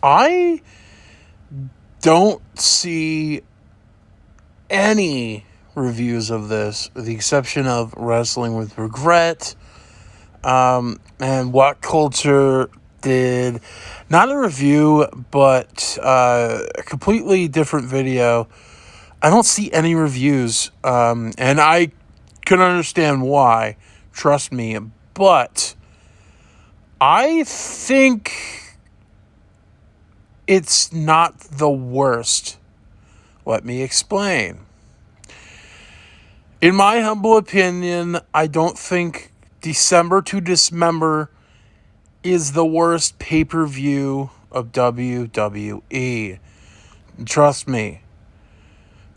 I don't see any reviews of this, with the exception of Wrestling with Regret, and What Culture did not a review, but a completely different video. I don't see any reviews, and I can understand why. Trust me, but I think it's not the worst. Let me explain. In my humble opinion, I don't think December to Dismember is the worst pay-per-view of WWE. Trust me,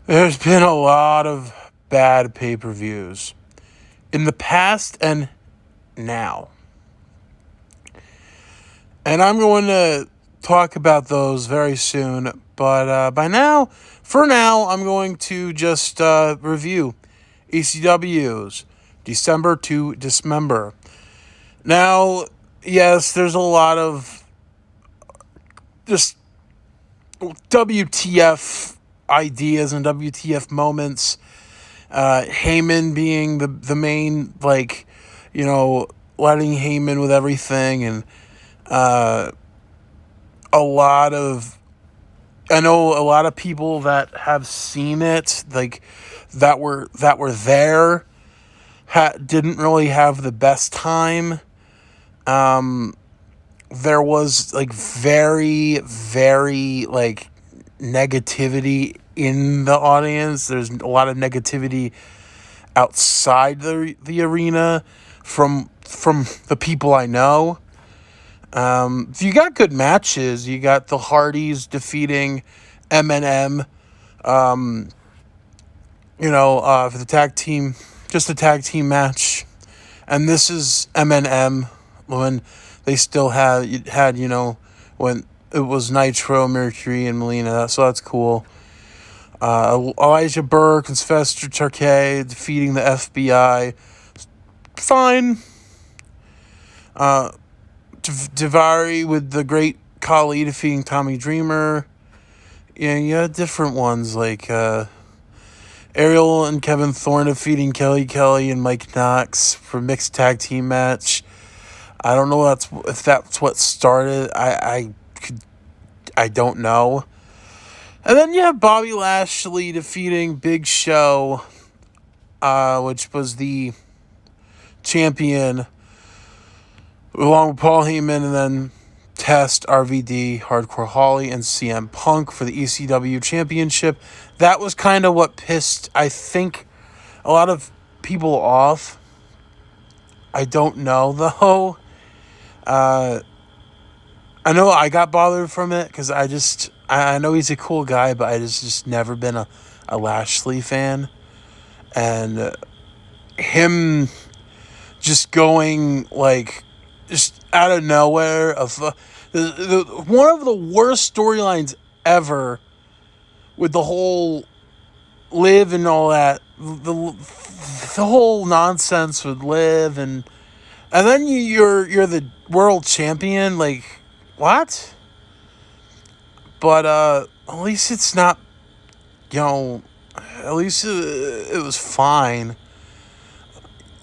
there's been a lot of bad pay-per-views in the past and now. And I'm going to talk about those very soon. But for now, I'm going to just review ECW's December to Dismember. Now, yes, there's a lot of just WTF ideas and WTF moments. Heyman being the main, letting Heyman with everything, and I know a lot of people that have seen it, that were there, didn't really have the best time. There was very, very negativity in the audience. There's a lot of negativity outside the arena from the people I know. You got good matches. You got the Hardys defeating M&M, for the tag team, just a tag team match. And this is M&M when they still had when it was Nitro, Mercury, and Melina. So that's cool. Elijah Burke and Sylvester Charquet defeating the FBI. Fine. Daivari with the Great Khali defeating Tommy Dreamer. Yeah, you had different ones like Ariel and Kevin Thorne defeating Kelly and Mike Knox for mixed tag team match. I don't know if that's what started. I don't know. And then you have Bobby Lashley defeating Big Show, which was the champion, along with Paul Heyman, and then Test, RVD, Hardcore Holly, and CM Punk for the ECW Championship. That was kind of what pissed, I think, a lot of people off. I don't know, though. I know I got bothered from it because I know he's a cool guy, but I just never been a Lashley fan. And him just going just out of nowhere, one of the worst storylines ever, with the whole Liv and all that, the whole nonsense with Liv, and then you're the world champion, what? But at least it's not, at least it was fine.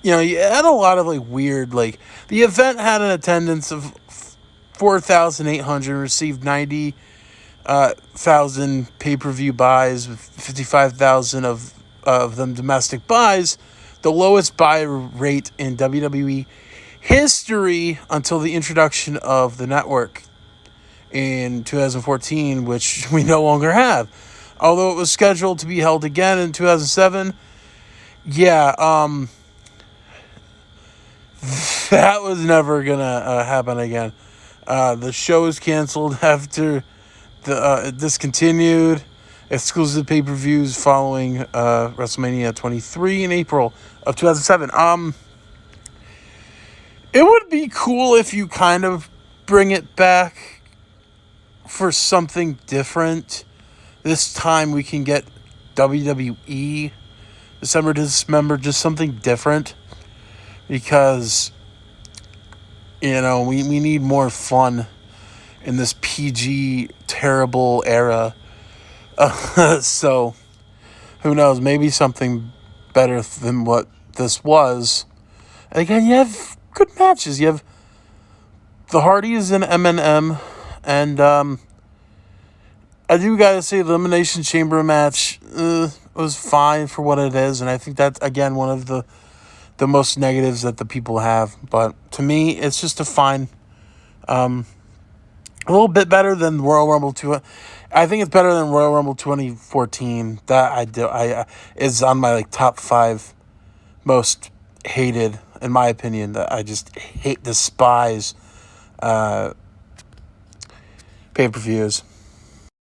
You had a lot of weird, the event had an attendance of 4,800, received 90,000 pay-per-view buys, with 55,000 of them domestic buys, the lowest buy rate in WWE history until the introduction of the network in 2014, which we no longer have. Although it was scheduled to be held again in 2007, that was never gonna happen again. The show was canceled after discontinued. Exclusive pay-per-views following WrestleMania 23 in April of 2007. It would be cool if you kind of bring it back for something different. This time we can get WWE December to Dismember, just something different. Because, we need more fun in this PG terrible era. So who knows? Maybe something better than what this was. And again, you have good matches. You have the Hardys and M&M, and I do gotta say the Elimination Chamber match was fine for what it is, and I think that's again one of the most negatives that the people have. But to me, it's just a fine, a little bit better than Royal Rumble 2. I think it's better than Royal Rumble 2014. That I is on my like top 5 most hated, in my opinion. That I just despise pay-per-views.